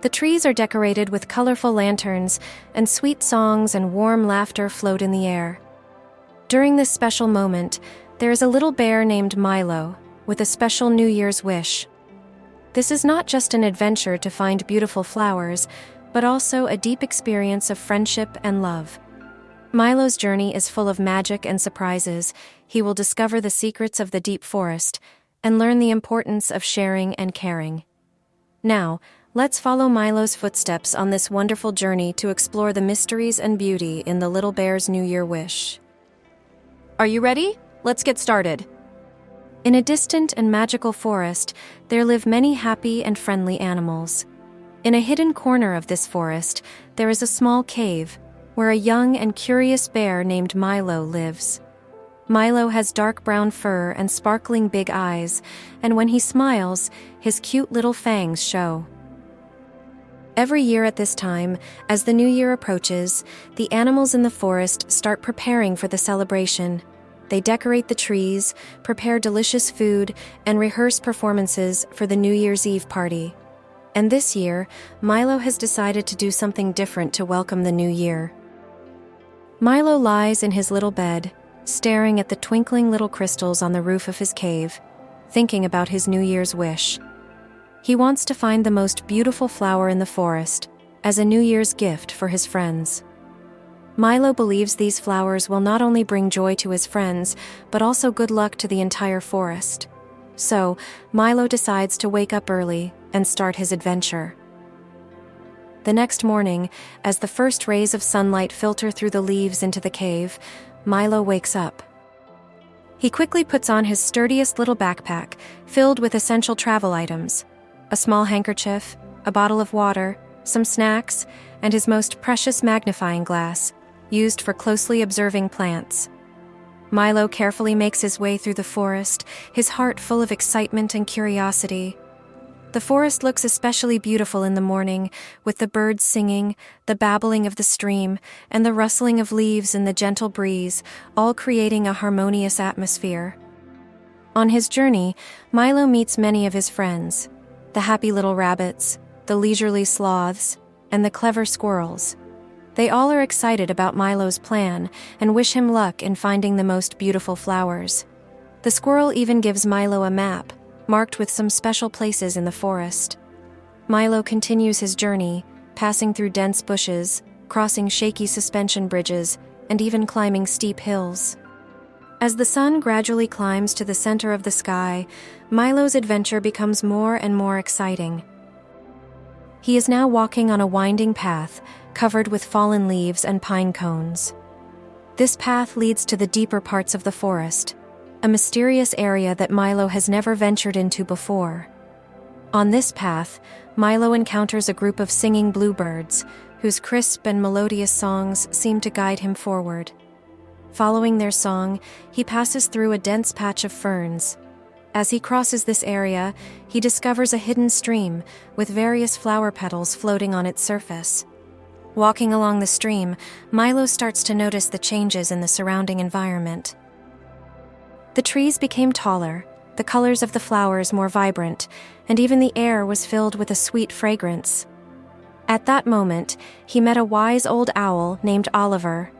The trees are decorated with colorful lanterns, and sweet songs and warm laughter float in the air. During this special moment, there is a little bear named Milo, with a special New Year's wish. This is not just an adventure to find beautiful flowers, but also a deep experience of friendship and love. Milo's journey is full of magic and surprises. He will discover the secrets of the deep forest and learn the importance of sharing and caring. Now, let's follow Milo's footsteps on this wonderful journey to explore the mysteries and beauty in the little bear's New Year wish. Are you ready? Let's get started. In a distant and magical forest, there live many happy and friendly animals. In a hidden corner of this forest, there is a small cave where a young and curious bear named Milo lives. Milo has dark brown fur and sparkling big eyes, and when he smiles, his cute little fangs show. Every year at this time, as the new year approaches, the animals in the forest start preparing for the celebration. They decorate the trees, prepare delicious food, and rehearse performances for the New Year's Eve party. And this year, Milo has decided to do something different to welcome the new year. Milo lies in his little bed, staring at the twinkling little crystals on the roof of his cave, thinking about his New Year's wish. He wants to find the most beautiful flower in the forest as a New Year's gift for his friends. Milo believes these flowers will not only bring joy to his friends, but also good luck to the entire forest. So, Milo decides to wake up early and start his adventure. The next morning, as the first rays of sunlight filter through the leaves into the cave, Milo wakes up. He quickly puts on his sturdiest little backpack, filled with essential travel items: a small handkerchief, a bottle of water, some snacks, and his most precious magnifying glass, used for closely observing plants. Milo carefully makes his way through the forest, his heart full of excitement and curiosity. The forest looks especially beautiful in the morning, with the birds singing, the babbling of the stream, and the rustling of leaves in the gentle breeze, all creating a harmonious atmosphere. On his journey, Milo meets many of his friends: the happy little rabbits, the leisurely sloths, and the clever squirrels. They all are excited about Milo's plan and wish him luck in finding the most beautiful flowers. The squirrel even gives Milo a map, marked with some special places in the forest. Milo continues his journey, passing through dense bushes, crossing shaky suspension bridges, and even climbing steep hills. As the sun gradually climbs to the center of the sky, Milo's adventure becomes more and more exciting. He is now walking on a winding path, covered with fallen leaves and pine cones. This path leads to the deeper parts of the forest, a mysterious area that Milo has never ventured into before. On this path, Milo encounters a group of singing bluebirds, whose crisp and melodious songs seem to guide him forward. Following their song, he passes through a dense patch of ferns. As he crosses this area, he discovers a hidden stream with various flower petals floating on its surface. Walking along the stream, Milo starts to notice the changes in the surrounding environment. The trees became taller, the colors of the flowers more vibrant, and even the air was filled with a sweet fragrance. At that moment, he met a wise old owl named Oliver.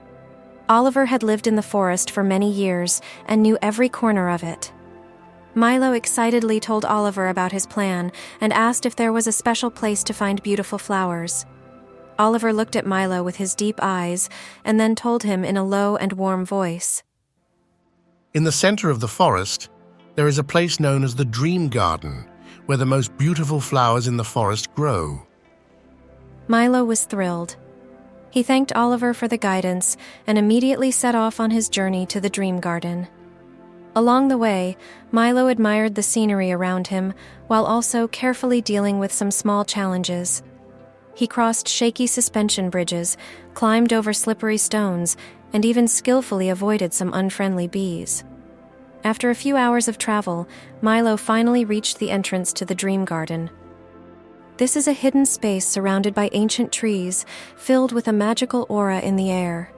Oliver had lived in the forest for many years and knew every corner of it. Milo excitedly told Oliver about his plan and asked if there was a special place to find beautiful flowers. Oliver looked at Milo with his deep eyes and then told him in a low and warm voice. In the center of the forest, there is a place known as the Dream Garden, where the most beautiful flowers in the forest grow. Milo was thrilled. He thanked Oliver for the guidance and immediately set off on his journey to the Dream Garden. Along the way, Milo admired the scenery around him while also carefully dealing with some small challenges. He crossed shaky suspension bridges, climbed over slippery stones, and even skillfully avoided some unfriendly bees. After a few hours of travel, Milo finally reached the entrance to the Dream Garden. This is a hidden space surrounded by ancient trees, filled with a magical aura in the air.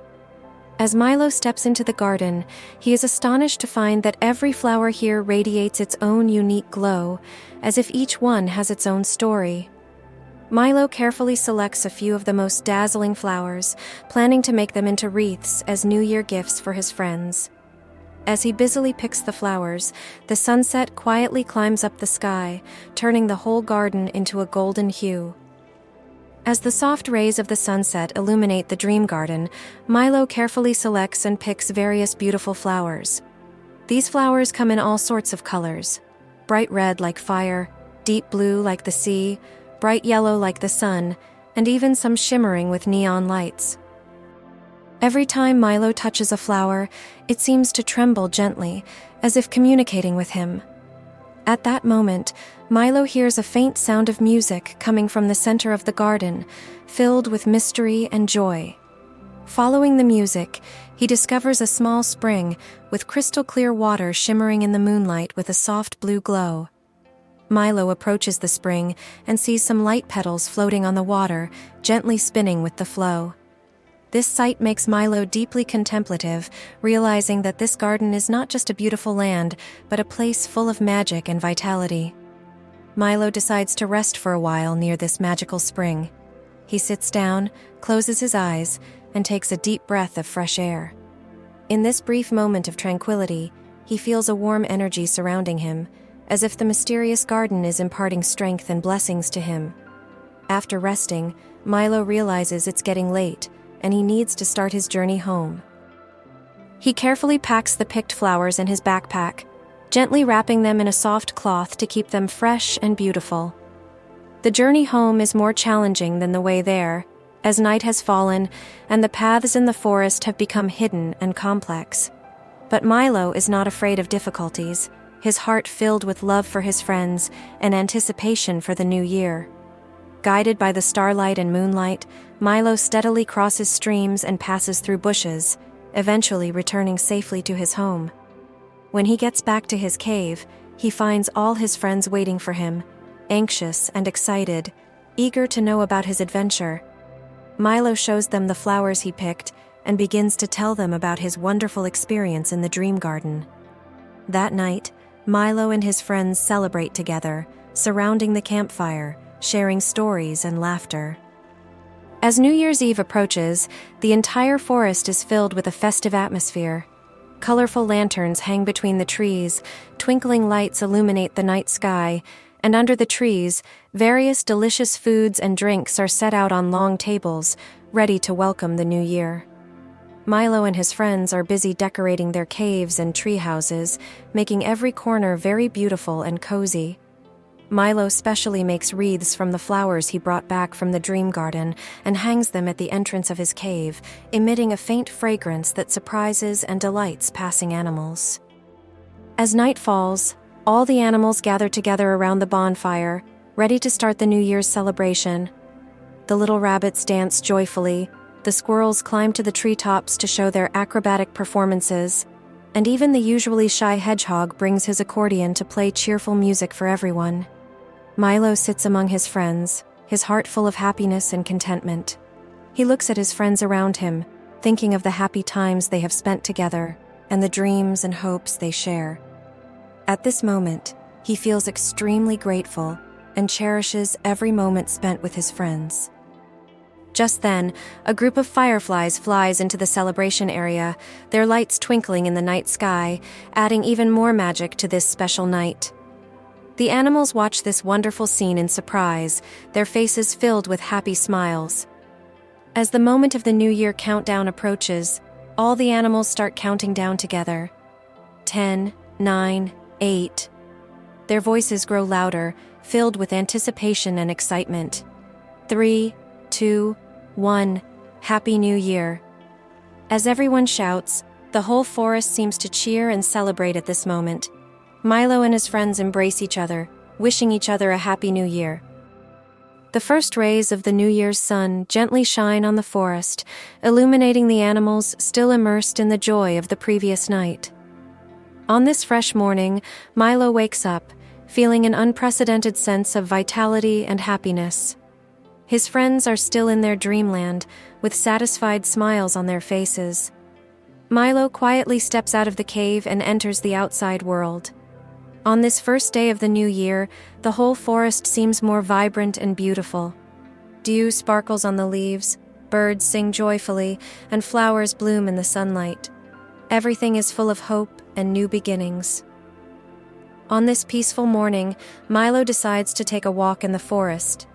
As Milo steps into the garden, he is astonished to find that every flower here radiates its own unique glow, as if each one has its own story. Milo carefully selects a few of the most dazzling flowers, planning to make them into wreaths as New Year gifts for his friends. As he busily picks the flowers, the sunset quietly climbs up the sky, turning the whole garden into a golden hue. As the soft rays of the sunset illuminate the dream garden, Milo carefully selects and picks various beautiful flowers. These flowers come in all sorts of colors: bright red like fire, deep blue like the sea, bright yellow like the sun, and even some shimmering with neon lights. Every time Milo touches a flower, it seems to tremble gently, as if communicating with him. At that moment, Milo hears a faint sound of music coming from the center of the garden, filled with mystery and joy. Following the music, he discovers a small spring with crystal-clear water shimmering in the moonlight with a soft blue glow. Milo approaches the spring and sees some light petals floating on the water, gently spinning with the flow. This sight makes Milo deeply contemplative, realizing that this garden is not just a beautiful land, but a place full of magic and vitality. Milo decides to rest for a while near this magical spring. He sits down, closes his eyes, and takes a deep breath of fresh air. In this brief moment of tranquility, he feels a warm energy surrounding him, as if the mysterious garden is imparting strength and blessings to him. After resting, Milo realizes it's getting late, and he needs to start his journey home. He carefully packs the picked flowers in his backpack, gently wrapping them in a soft cloth to keep them fresh and beautiful. The journey home is more challenging than the way there, as night has fallen and the paths in the forest have become hidden and complex. But Milo is not afraid of difficulties, his heart filled with love for his friends and anticipation for the new year. Guided by the starlight and moonlight, Milo steadily crosses streams and passes through bushes, eventually returning safely to his home. When he gets back to his cave, he finds all his friends waiting for him, anxious and excited, eager to know about his adventure. Milo shows them the flowers he picked and begins to tell them about his wonderful experience in the dream garden. That night, Milo and his friends celebrate together, surrounding the campfire, sharing stories and laughter. As New Year's Eve approaches, the entire forest is filled with a festive atmosphere. Colorful lanterns hang between the trees, twinkling lights illuminate the night sky, and under the trees, various delicious foods and drinks are set out on long tables, ready to welcome the new year. Milo and his friends are busy decorating their caves and tree houses, making every corner very beautiful and cozy. Milo specially makes wreaths from the flowers he brought back from the dream garden and hangs them at the entrance of his cave, emitting a faint fragrance that surprises and delights passing animals. As night falls, all the animals gather together around the bonfire, ready to start the New Year's celebration. The little rabbits dance joyfully, the squirrels climb to the treetops to show their acrobatic performances, and even the usually shy hedgehog brings his accordion to play cheerful music for everyone. Milo sits among his friends, his heart full of happiness and contentment. He looks at his friends around him, thinking of the happy times they have spent together and the dreams and hopes they share. At this moment, he feels extremely grateful and cherishes every moment spent with his friends. Just then, a group of fireflies flies into the celebration area, their lights twinkling in the night sky, adding even more magic to this special night. The animals watch this wonderful scene in surprise, their faces filled with happy smiles. As the moment of the New Year countdown approaches, all the animals start counting down together. 10, 9, 8. Their voices grow louder, filled with anticipation and excitement. 3, 2, 1. Happy New Year. As everyone shouts, the whole forest seems to cheer and celebrate at this moment. Milo and his friends embrace each other, wishing each other a happy new year. The first rays of the New Year's sun gently shine on the forest, illuminating the animals still immersed in the joy of the previous night. On this fresh morning, Milo wakes up, feeling an unprecedented sense of vitality and happiness. His friends are still in their dreamland, with satisfied smiles on their faces. Milo quietly steps out of the cave and enters the outside world. On this first day of the new year, the whole forest seems more vibrant and beautiful. Dew sparkles on the leaves, birds sing joyfully, and flowers bloom in the sunlight. Everything is full of hope and new beginnings. On this peaceful morning, Milo decides to take a walk in the forest.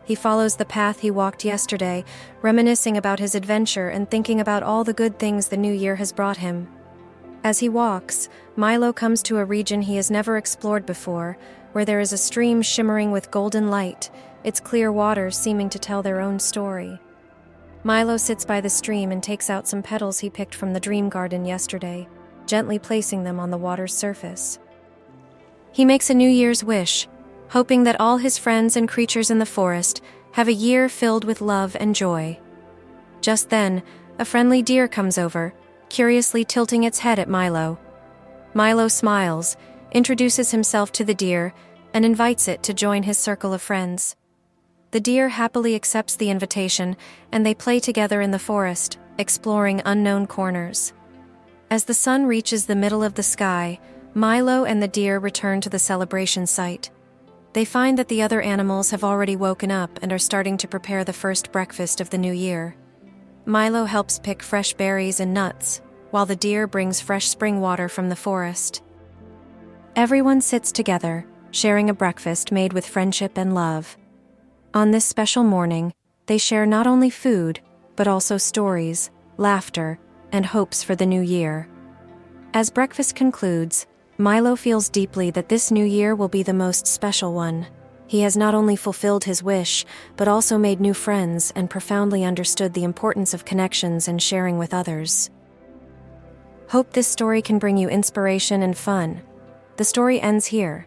He follows the path he walked yesterday, reminiscing about his adventure and thinking about all the good things the new year has brought him. As he walks, Milo comes to a region he has never explored before, where there is a stream shimmering with golden light, its clear waters seeming to tell their own story. Milo sits by the stream and takes out some petals he picked from the dream garden yesterday, gently placing them on the water's surface. He makes a New Year's wish, hoping that all his friends and creatures in the forest have a year filled with love and joy. Just then, a friendly deer comes over, curiously tilting its head at Milo. Milo smiles, introduces himself to the deer, and invites it to join his circle of friends. The deer happily accepts the invitation, and they play together in the forest, exploring unknown corners. As the sun reaches the middle of the sky, Milo and the deer return to the celebration site. They find that the other animals have already woken up and are starting to prepare the first breakfast of the new year. Milo helps pick fresh berries and nuts, while the deer brings fresh spring water from the forest. Everyone sits together, sharing a breakfast made with friendship and love. On this special morning, they share not only food, but also stories, laughter, and hopes for the new year. As breakfast concludes, Milo feels deeply that this new year will be the most special one. He has not only fulfilled his wish, but also made new friends and profoundly understood the importance of connections and sharing with others. Hope this story can bring you inspiration and fun. The story ends here.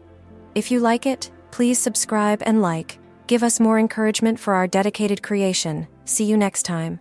If you like it, please subscribe and like. Give us more encouragement for our dedicated creation. See you next time.